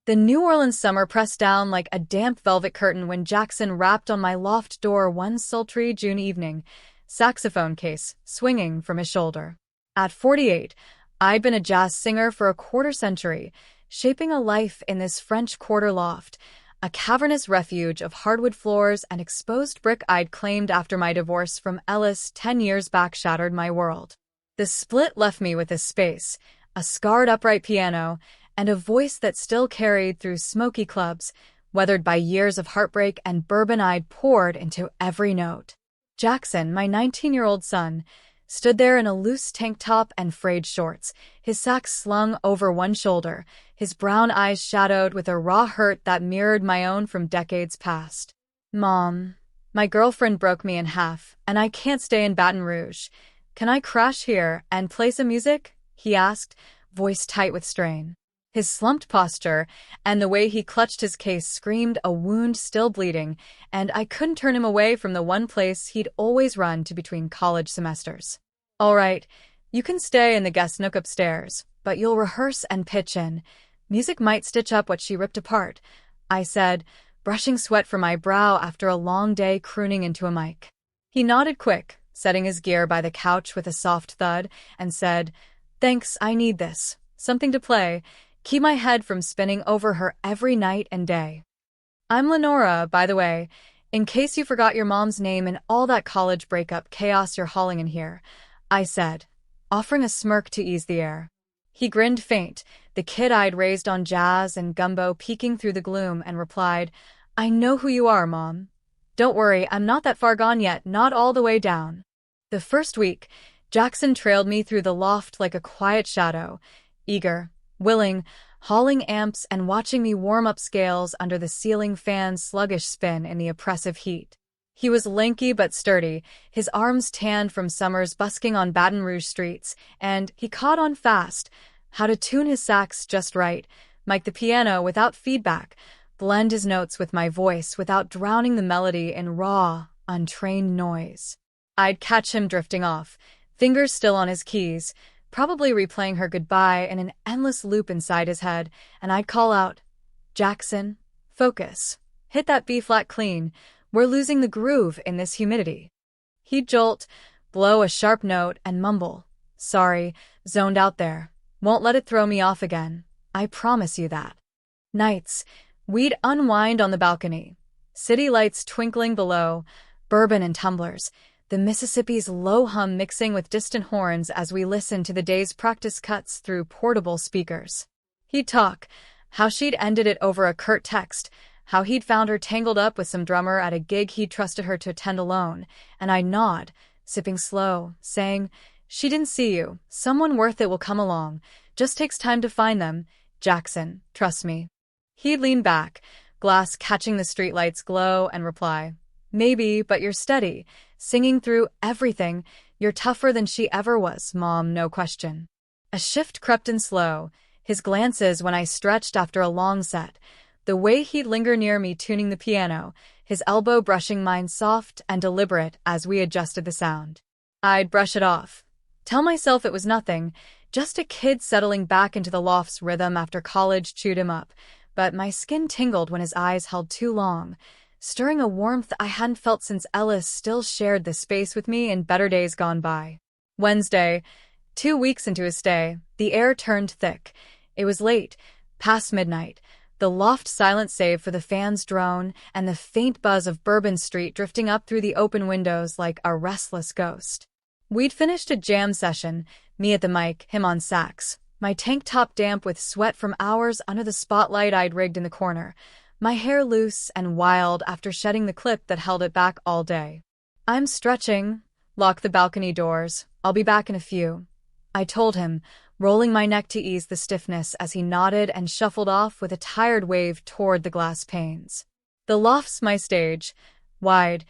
The New Orleans summer pressed down like a damp velvet curtain when Jackson rapped on my loft door one sultry June evening, saxophone case swinging from his shoulder. At 48, I'd been a jazz singer for a quarter century, shaping a life in this French Quarter loft, a cavernous refuge of hardwood floors and exposed brick I'd claimed after my divorce from Ellis 10 years back shattered my world. The split left me with a space, a scarred upright piano, and a voice that still carried through smoky clubs, weathered by years of heartbreak and bourbon I'd poured into every note. Jackson, my 19-year-old son, stood there in a loose tank top and frayed shorts, his sack slung over one shoulder, his brown eyes shadowed with a raw hurt that mirrored my own from decades past. "Mom, my girlfriend broke me in half, and I can't stay in Baton Rouge. Can I crash here and play some music?" he asked, voice tight with strain. His slumped posture and the way he clutched his case screamed a wound still bleeding, and I couldn't turn him away from the one place he'd always run to between college semesters. "All right, you can stay in the guest nook upstairs, but you'll rehearse and pitch in. Music might stitch up what she ripped apart," I said, brushing sweat from my brow after a long day crooning into a mic. He nodded quick, setting his gear by the couch with a soft thud, and said, "Thanks, I need this. Something to play. Keep my head from spinning over her every night and day. I'm Lenora, by the way, in case you forgot your mom's name in all that college breakup chaos you're hauling in here," I said, offering a smirk to ease the air. He grinned faint, the kid I'd raised on jazz and gumbo peeking through the gloom, and replied, "I know who you are, Mom. Don't worry, I'm not that far gone yet, not all the way down." The first week, Jackson trailed me through the loft like a quiet shadow, eager, willing, hauling amps and watching me warm up scales under the ceiling fan's sluggish spin in the oppressive heat. He was lanky but sturdy, his arms tanned from summers busking on Baton Rouge streets, and he caught on fast how to tune his sax just right, mic the piano without feedback, blend his notes with my voice without drowning the melody in raw, untrained noise. I'd catch him drifting off, fingers still on his keys, probably replaying her goodbye in an endless loop inside his head, and I'd call out, "Jackson, focus. Hit that B-flat clean. We're losing the groove in this humidity." He'd jolt, blow a sharp note, and mumble, "Sorry, zoned out there. Won't let it throw me off again. I promise you that." Nights, we'd unwind on the balcony, city lights twinkling below, bourbon in tumblers, the Mississippi's low hum mixing with distant horns as we listened to the day's practice cuts through portable speakers. He'd talk, how she'd ended it over a curt text, how he'd found her tangled up with some drummer at a gig he'd trusted her to attend alone, and I'd nod, sipping slow, saying, "She didn't see you. Someone worth it will come along. Just takes time to find them. Jackson, trust me." He'd lean back, glass catching the streetlight's glow, and reply, "Maybe, but you're steady, singing through everything. You're tougher than she ever was, Mom, no question." A shift crept in slow, his glances when I stretched after a long set, the way he'd linger near me tuning the piano, his elbow brushing mine soft and deliberate as we adjusted the sound. I'd brush it off, tell myself it was nothing, just a kid settling back into the loft's rhythm after college chewed him up, but my skin tingled when his eyes held too long, stirring a warmth I hadn't felt since Ellis still shared the space with me in better days gone by. Wednesday, 2 weeks into his stay, the air turned thick. It was late, past midnight, the loft silent save for the fan's drone and the faint buzz of Bourbon Street drifting up through the open windows like a restless ghost. We'd finished a jam session, me at the mic, him on sax, my tank top damp with sweat from hours under the spotlight I'd rigged in the corner, my hair loose and wild after shedding the clip that held it back all day. "I'm stretching. Lock the balcony doors. I'll be back in a few," I told him, rolling my neck to ease the stiffness as he nodded and shuffled off with a tired wave toward the glass panes. The loft's my stage, wide,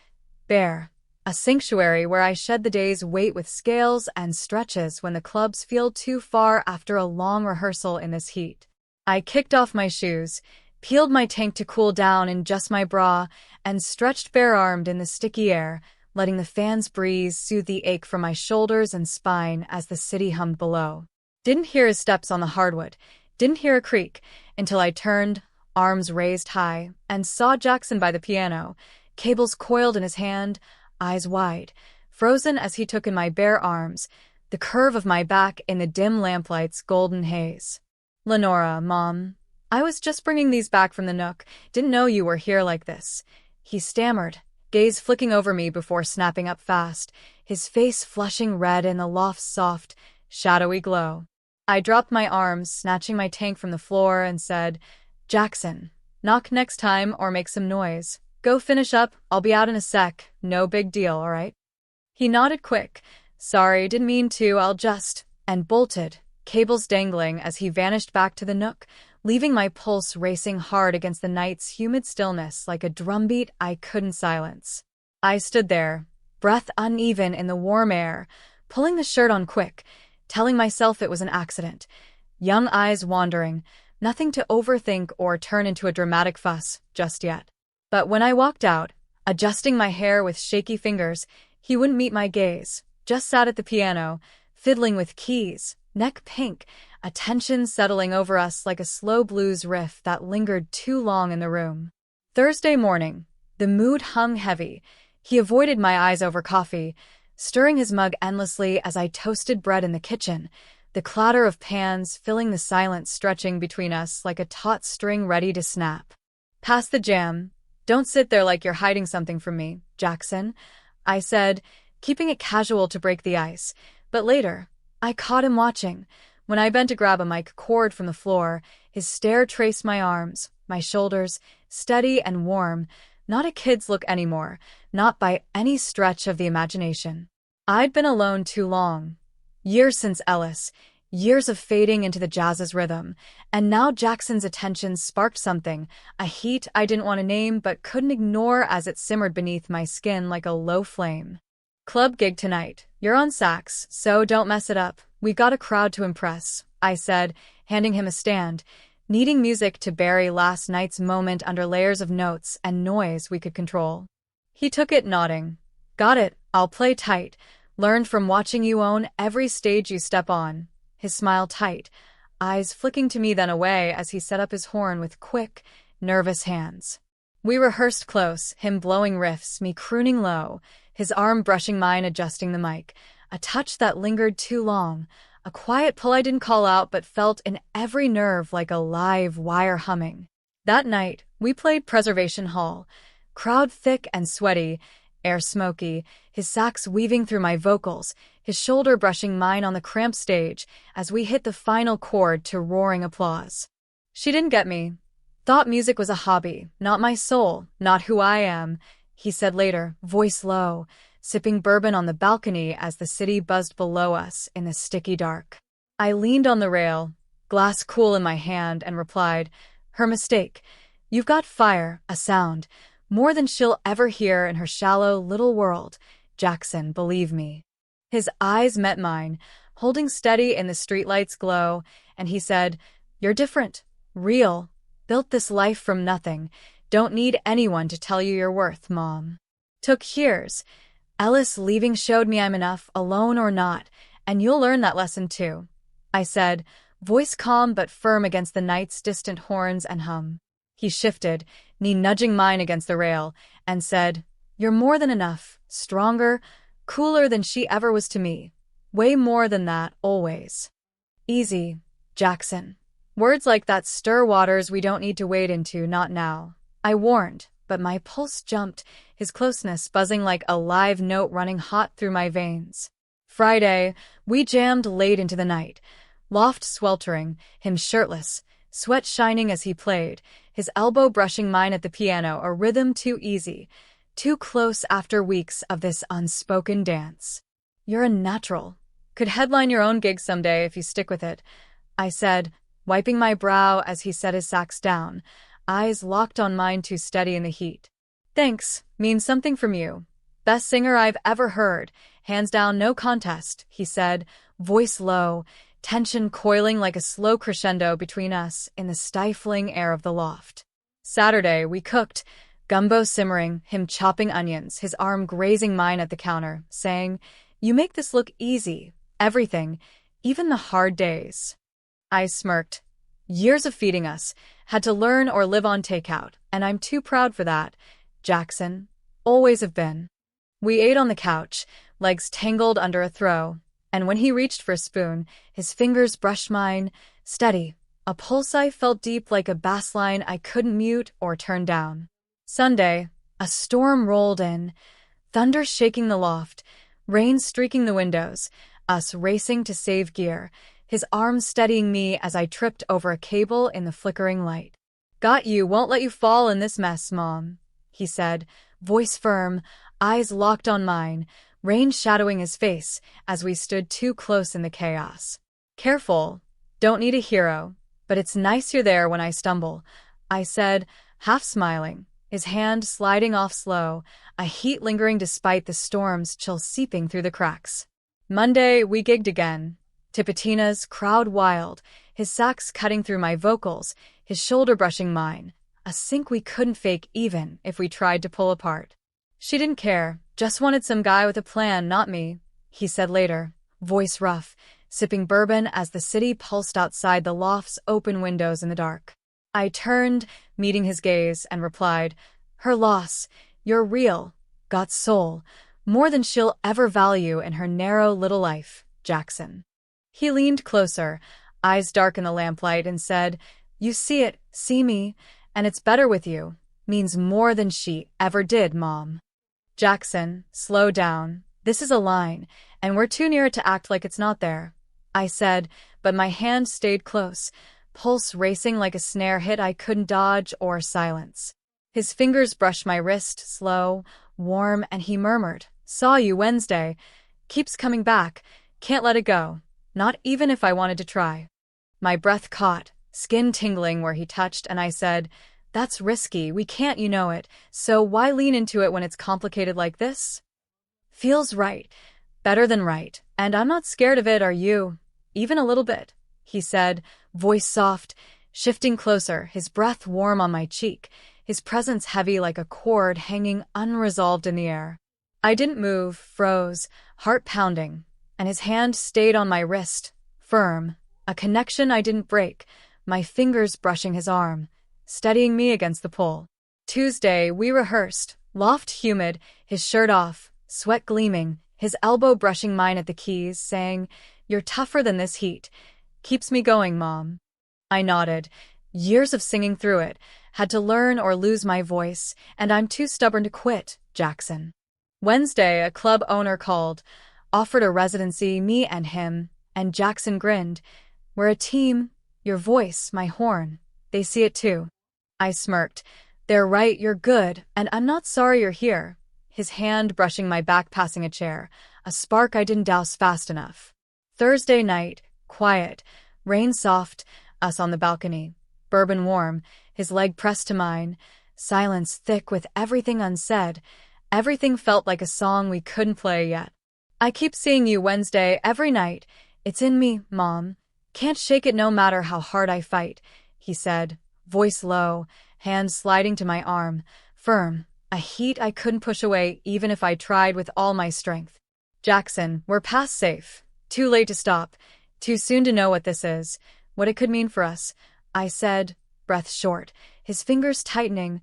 bare, a sanctuary where I shed the day's weight with scales and stretches when the clubs feel too far after a long rehearsal in this heat. I kicked off my shoes, peeled my tank to cool down in just my bra, and stretched bare-armed in the sticky air, letting the fan's breeze soothe the ache from my shoulders and spine as the city hummed below. Didn't hear his steps on the hardwood, Didn't hear a creak until I turned, arms raised high, and saw Jackson by the piano, cables coiled in his hand, eyes wide, frozen as he took in my bare arms, the curve of my back in the dim lamplight's golden haze. "Lenora, Mom, I was just bringing these back from the Nook. Didn't know you were here like this," he stammered, gaze flicking over me before snapping up fast, his face flushing red in the loft's soft, shadowy glow. I dropped my arms, snatching my tank from the floor, and said, "Jackson, knock next time or make some noise. Go finish up, I'll be out in a sec, no big deal, alright?" He nodded quick, "Sorry, didn't mean to, I'll just," and bolted, cables dangling as he vanished back to the Nook, leaving my pulse racing hard against the night's humid stillness like a drumbeat I couldn't silence. I stood there, breath uneven in the warm air, pulling the shirt on quick, telling myself it was an accident, young eyes wandering, nothing to overthink or turn into a dramatic fuss just yet. But when I walked out, adjusting my hair with shaky fingers, he wouldn't meet my gaze, just sat at the piano, fiddling with keys, neck pink, a tension settling over us like a slow blues riff that lingered too long in the room. Thursday morning, the mood hung heavy. He avoided my eyes over coffee, stirring his mug endlessly as I toasted bread in the kitchen, the clatter of pans filling the silence stretching between us like a taut string ready to snap. "Pass the jam. Don't sit there like you're hiding something from me, Jackson," I said, keeping it casual to break the ice. But later, I caught him watching. When I bent to grab a mic cord from the floor, his stare traced my arms, my shoulders, steady and warm, not a kid's look anymore, not by any stretch of the imagination. I'd been alone too long. Years since Ellis, years of fading into the jazz's rhythm, and now Jackson's attention sparked something, a heat I didn't want to name but couldn't ignore as it simmered beneath my skin like a low flame. "Club gig tonight. You're on sax, so don't mess it up. We've got a crowd to impress," I said, handing him a stand, needing music to bury last night's moment under layers of notes and noise we could control. He took it, nodding. "Got it, I'll play tight. Learned from watching you own every stage you step on." His smile tight, eyes flicking to me then away as he set up his horn with quick, nervous hands. We rehearsed close, him blowing riffs, me crooning low, his arm brushing mine adjusting the mic, a touch that lingered too long, a quiet pull I didn't call out but felt in every nerve like a live wire humming. That night, we played Preservation Hall, crowd thick and sweaty, air smoky, his sax weaving through my vocals, his shoulder brushing mine on the cramped stage as we hit the final chord to roaring applause. "She didn't get me. Thought music was a hobby, not my soul, not who I am," he said later, voice low, sipping bourbon on the balcony as the city buzzed below us in the sticky dark. I leaned on the rail, glass cool in my hand, and replied, "Her mistake. You've got fire, a sound, more than she'll ever hear in her shallow little world, Jackson, believe me." His eyes met mine, holding steady in the streetlight's glow, and he said, "You're different, real, built this life from nothing. Don't need anyone to tell you your worth, Mom." Took years. Ellis leaving showed me I'm enough, alone or not, and you'll learn that lesson too, I said, voice calm but firm against the night's distant horns and hum. He shifted, knee nudging mine against the rail, and said, "You're more than enough, stronger, cooler than she ever was to me. Way more than that, always." Easy, Jackson. Words like that stir waters we don't need to wade into, not now. I warned, but my pulse jumped, his closeness buzzing like a live note running hot through my veins. Friday, we jammed late into the night. Loft sweltering, him shirtless, sweat shining as he played, his elbow brushing mine at the piano, a rhythm too easy, too close after weeks of this unspoken dance. "You're a natural. Could headline your own gig someday if you stick with it," I said, wiping my brow as he set his sax down, eyes locked on mine too steady in the heat. "Thanks, means something from you. Best singer I've ever heard, hands down no contest," he said, voice low, tension coiling like a slow crescendo between us in the stifling air of the loft. Saturday, we cooked, gumbo simmering, him chopping onions, his arm grazing mine at the counter, saying, "You make this look easy, everything, even the hard days." I smirked. Years of feeding us. Had to learn or live on takeout, and I'm too proud for that. Jackson. Always have been. We ate on the couch, legs tangled under a throw, and when he reached for a spoon, his fingers brushed mine, steady. A pulse I felt deep like a bass line I couldn't mute or turn down. Sunday, a storm rolled in, thunder shaking the loft, rain streaking the windows, us racing to save gear, his arms steadying me as I tripped over a cable in the flickering light. Got you, won't let you fall in this mess, Mom, he said, voice firm, eyes locked on mine, rain shadowing his face as we stood too close in the chaos. Careful, don't need a hero, but it's nice you're there when I stumble, I said, half smiling, his hand sliding off slow, a heat lingering despite the storm's chill seeping through the cracks. Monday, we gigged again. Tipitina's crowd wild, his sax cutting through my vocals, his shoulder brushing mine, a sync we couldn't fake even if we tried to pull apart. She didn't care, just wanted some guy with a plan, not me, he said later, voice rough, sipping bourbon as the city pulsed outside the loft's open windows in the dark. I turned, meeting his gaze, and replied, her loss, you're real, got soul, more than she'll ever value in her narrow little life, Jackson. He leaned closer, eyes dark in the lamplight, and said, you see it, see me, and it's better with you, means more than she ever did, Mom. Jackson, slow down, this is a line, and we're too near it to act like it's not there, I said, but my hand stayed close, pulse racing like a snare hit I couldn't dodge or silence. His fingers brushed my wrist, slow, warm, and he murmured, saw you Wednesday, keeps coming back, can't let it go. Not even if I wanted to try. My breath caught, skin tingling where he touched, and I said, that's risky, we can't, you know it, so why lean into it when it's complicated like this? Feels right, better than right, and I'm not scared of it, are you? Even a little bit, he said, voice soft, shifting closer, his breath warm on my cheek, his presence heavy like a cord hanging unresolved in the air. I didn't move, froze, heart pounding, and his hand stayed on my wrist, firm, a connection I didn't break, my fingers brushing his arm, steadying me against the pole. Tuesday, we rehearsed, loft humid, his shirt off, sweat gleaming, his elbow brushing mine at the keys, saying, you're tougher than this heat. Keeps me going, Mom. I nodded. Years of singing through it, had to learn or lose my voice, and I'm too stubborn to quit, Jackson. Wednesday, a club owner called, offered a residency, me and him, and Jackson grinned. We're a team, your voice, my horn, they see it too. I smirked. They're right, you're good, and I'm not sorry you're here. His hand brushing my back, passing a chair, a spark I didn't douse fast enough. Thursday night, quiet, rain soft, us on the balcony, bourbon warm, his leg pressed to mine, silence thick with everything unsaid, everything felt like a song we couldn't play yet. I keep seeing you Wednesday every night. It's in me, Mom. Can't shake it no matter how hard I fight, he said, voice low, hand sliding to my arm, firm, a heat I couldn't push away even if I tried with all my strength. Jackson, we're past safe. Too late to stop. Too soon to know what this is, what it could mean for us, I said, breath short, his fingers tightening,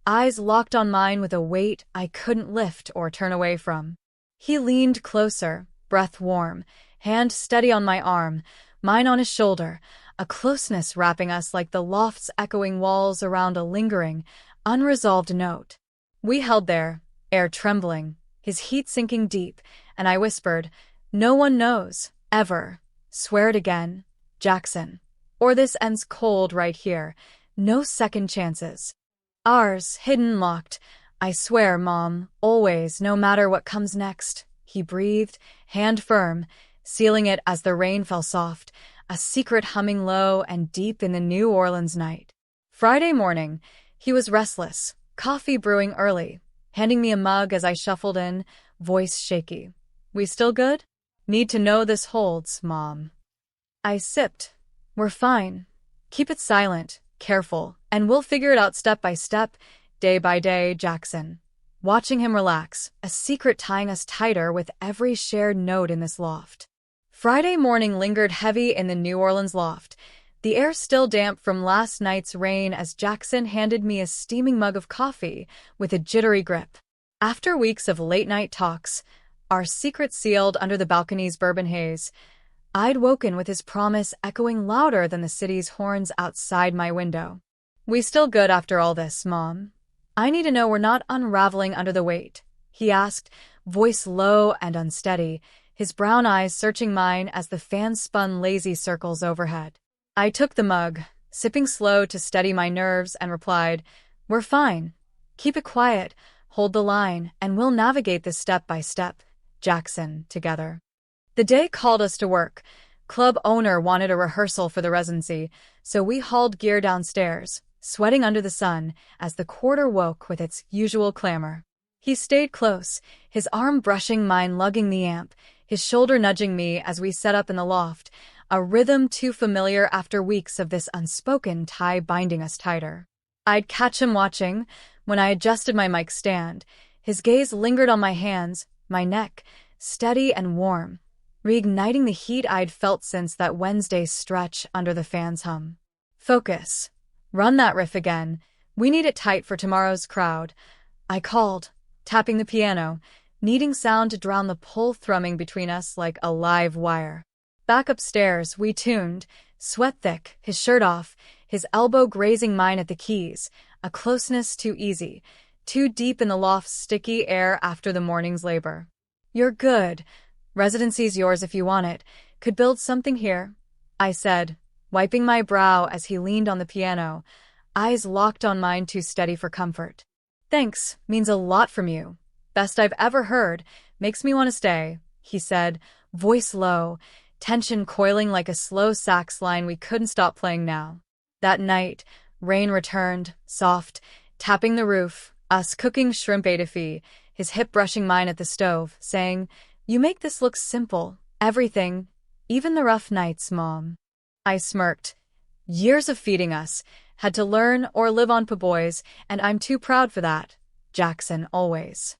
eyes locked on mine with a weight I couldn't lift or turn away from. He leaned closer, breath warm, hand steady on my arm, mine on his shoulder, a closeness wrapping us like the loft's echoing walls around a lingering, unresolved note. We held there, air trembling, his heat sinking deep, and I whispered, no one knows, ever. Swear it again, Jackson. Or this ends cold right here. No second chances. Ours, hidden, locked. I swear, Mom, always, no matter what comes next, he breathed, hand firm, sealing it as the rain fell soft, a secret humming low and deep in the New Orleans night. Friday morning, he was restless, coffee brewing early, handing me a mug as I shuffled in, voice shaky. We still good? Need to know this holds, Mom. I sipped. We're fine. Keep it silent, careful, and we'll figure it out step by step, day by day, Jackson. Watching him relax, a secret tying us tighter with every shared note in this loft. Friday morning lingered heavy in the New Orleans loft. the air still damp from last night's rain as Jackson handed me a steaming mug of coffee with a jittery grip. After weeks of late-night talks, our secret sealed under the balcony's bourbon haze, I'd woken with his promise echoing louder than the city's horns outside my window. "We still good after all this, Mom? I need to know we're not unraveling under the weight," he asked, voice low and unsteady, his brown eyes searching mine as the fan spun lazy circles overhead. I took the mug, sipping slow to steady my nerves, and replied, "We're fine. Keep it quiet, hold the line, and we'll navigate this step by step, Jackson, together." The day called us to work. Club owner wanted a rehearsal for the residency, so we hauled gear downstairs, sweating under the sun as the quarter woke with its usual clamor. He stayed close, his arm brushing mine, lugging the amp, his shoulder nudging me as we set up in the loft, a rhythm too familiar after weeks of this unspoken tie binding us tighter. I'd catch him watching when I adjusted my mic stand. His gaze lingered on my hands, my neck, steady and warm, reigniting the heat I'd felt since that Wednesday's stretch under the fan's hum. "Focus. Run that riff again. We need it tight for tomorrow's crowd," I called, tapping the piano, needing sound to drown the pull thrumming between us like a live wire. Back upstairs, we tuned, sweat thick, his shirt off, his elbow grazing mine at the keys, a closeness too easy, too deep in the loft's sticky air after the morning's labor. "You're good. Residency's yours if you want it. Could build something here," I said, wiping my brow as he leaned on the piano, eyes locked on mine too steady for comfort. "Thanks, means a lot from you. Best I've ever heard, makes me want to stay," he said, voice low, tension coiling like a slow sax line we couldn't stop playing now. That night, rain returned, soft, tapping the roof, us cooking shrimp etouffee, his hip brushing mine at the stove, saying, "You make this look simple, everything, even the rough nights, Mom." I smirked. Years of feeding us, had to learn or live on po-boys, and I'm too proud for that, Jackson always.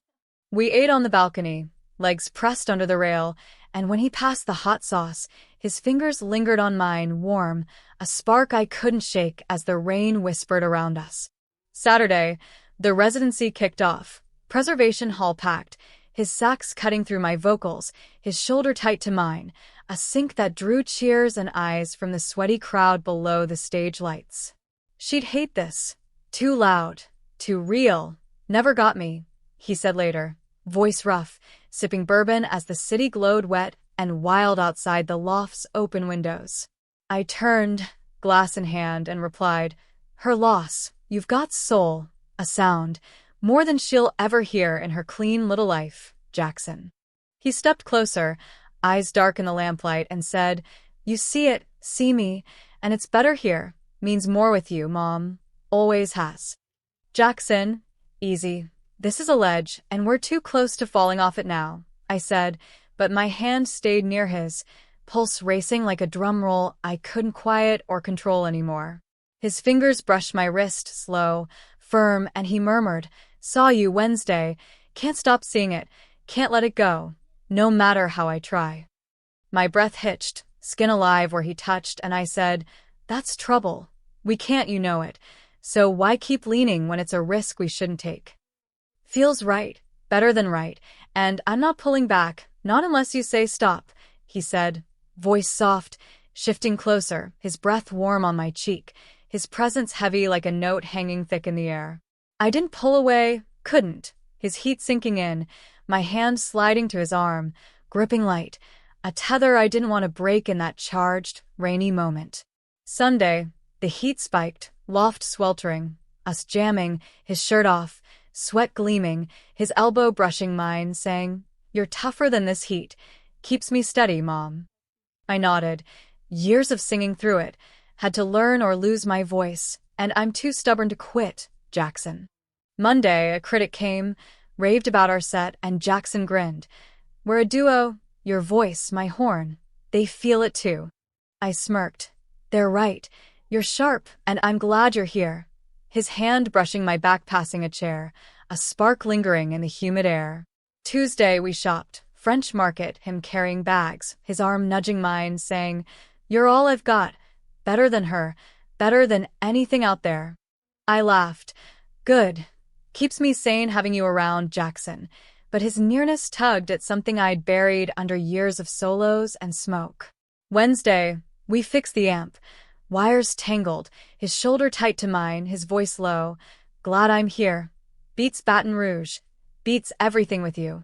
We ate on the balcony, legs pressed under the rail, and when he passed the hot sauce, his fingers lingered on mine, warm, a spark I couldn't shake as the rain whispered around us. Saturday, the residency kicked off, Preservation Hall packed, his sax cutting through my vocals, his shoulder tight to mine, a sync that drew cheers and eyes from the sweaty crowd below the stage lights. "She'd hate this. Too loud, too real. Never got me," he said later, voice rough, sipping bourbon as the city glowed wet and wild outside the loft's open windows. I turned, glass in hand, and replied, "Her loss. You've got soul, a sound, more than she'll ever hear in her clean little life, Jackson." He stepped closer, eyes dark in the lamplight, and said, "You see it, see me, and it's better here. Means more with you, Mom. Always has." "Jackson, easy. This is a ledge, and we're too close to falling off it now," I said, but my hand stayed near his, pulse racing like a drum roll I couldn't quiet or control anymore. His fingers brushed my wrist, slow, firm, and he murmured, "Saw you Wednesday. Can't stop seeing it. Can't let it go, no matter how I try." My breath hitched, skin alive where he touched, and I said, "That's trouble. We can't, you know it. So why keep leaning when it's a risk we shouldn't take?" "Feels right, better than right, and I'm not pulling back, not unless you say stop," he said, voice soft, shifting closer, his breath warm on my cheek, his presence heavy like a note hanging thick in the air. I didn't pull away, couldn't, his heat sinking in, my hand sliding to his arm, gripping light, a tether I didn't want to break in that charged, rainy moment. Sunday, the heat spiked, loft sweltering, us jamming, his shirt off, sweat gleaming, his elbow brushing mine, saying, "You're tougher than this heat. Keeps me steady, Mom." I nodded. Years of singing through it. Had to learn or lose my voice, and I'm too stubborn to quit, Jackson. Monday, a critic came, raved about our set, and Jackson grinned. "We're a duo. Your voice, my horn. They feel it too." I smirked. "They're right. You're sharp, and I'm glad you're here." His hand brushing my back, passing a chair, a spark lingering in the humid air. Tuesday, we shopped. French Market, him carrying bags, his arm nudging mine, saying, "You're all I've got. Better than her. Better than anything out there. I laughed. Good. Keeps me sane having you around, Jackson. But his nearness tugged at something I'd buried under years of solos and smoke. Wednesday, we fixed the amp. Wires tangled, his shoulder tight to mine, his voice low. Glad I'm here. Beats Baton Rouge. Beats everything with you.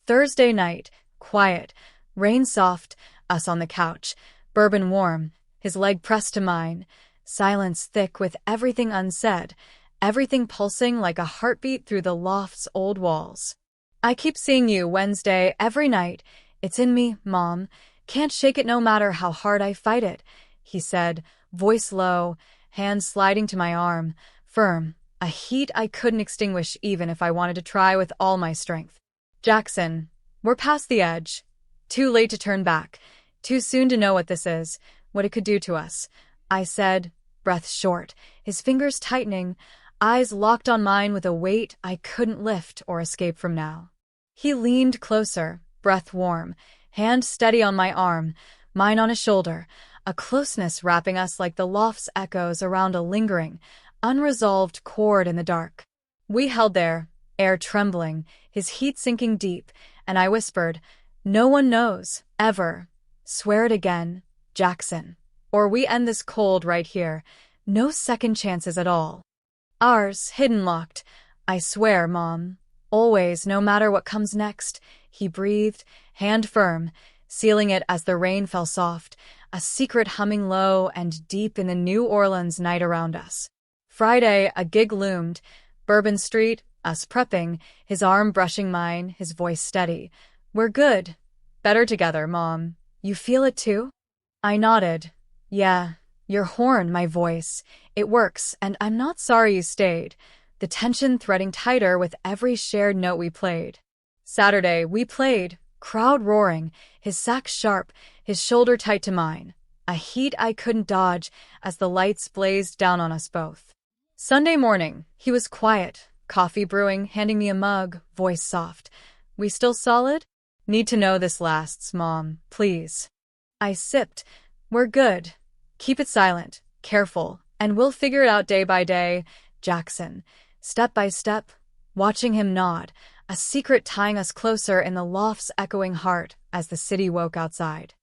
Thursday night, quiet. Rain soft, us on the couch. Bourbon warm, his leg pressed to mine. Silence thick with everything unsaid. Everything pulsing like a heartbeat through the loft's old walls. I keep seeing you Wednesday every night. It's in me, Mom. Can't shake it no matter how hard I fight it, he said, voice low, hand sliding to my arm, firm, a heat I couldn't extinguish even if I wanted to try with all my strength. Jackson, we're past the edge. Too late to turn back. Too soon to know what this is, what it could do to us. I said, breath short, his fingers tightening, eyes locked on mine with a weight I couldn't lift or escape from now. He leaned closer, breath warm, hand steady on my arm, mine on his shoulder, a closeness wrapping us like the loft's echoes around a lingering, unresolved chord in the dark. We held there, air trembling, his heat sinking deep, and I whispered, no one knows, ever. Swear it again, Jackson. Or we end this cold right here. No second chances at all. Ours, hidden locked. I swear, Mom. Always, no matter what comes next, he breathed, hand firm, sealing it as the rain fell soft, a secret humming low and deep in the New Orleans night around us. Friday, a gig loomed. Bourbon Street, us prepping, his arm brushing mine, his voice steady. We're good. Better together, Mom. You feel it too? I nodded. Yeah, your horn, my voice. It works, and I'm not sorry you stayed. The tension threading tighter with every shared note we played. Saturday, we played, crowd roaring, his sax sharp, his shoulder tight to mine. A heat I couldn't dodge as the lights blazed down on us both. Sunday morning, he was quiet, coffee brewing, handing me a mug, voice soft. We still solid? Need to know this lasts, Mom, please. I sipped. We're good. Keep it silent, careful, and we'll figure it out day by day, Jackson. Step by step, watching him nod, a secret tying us closer in the loft's echoing heart as the city woke outside.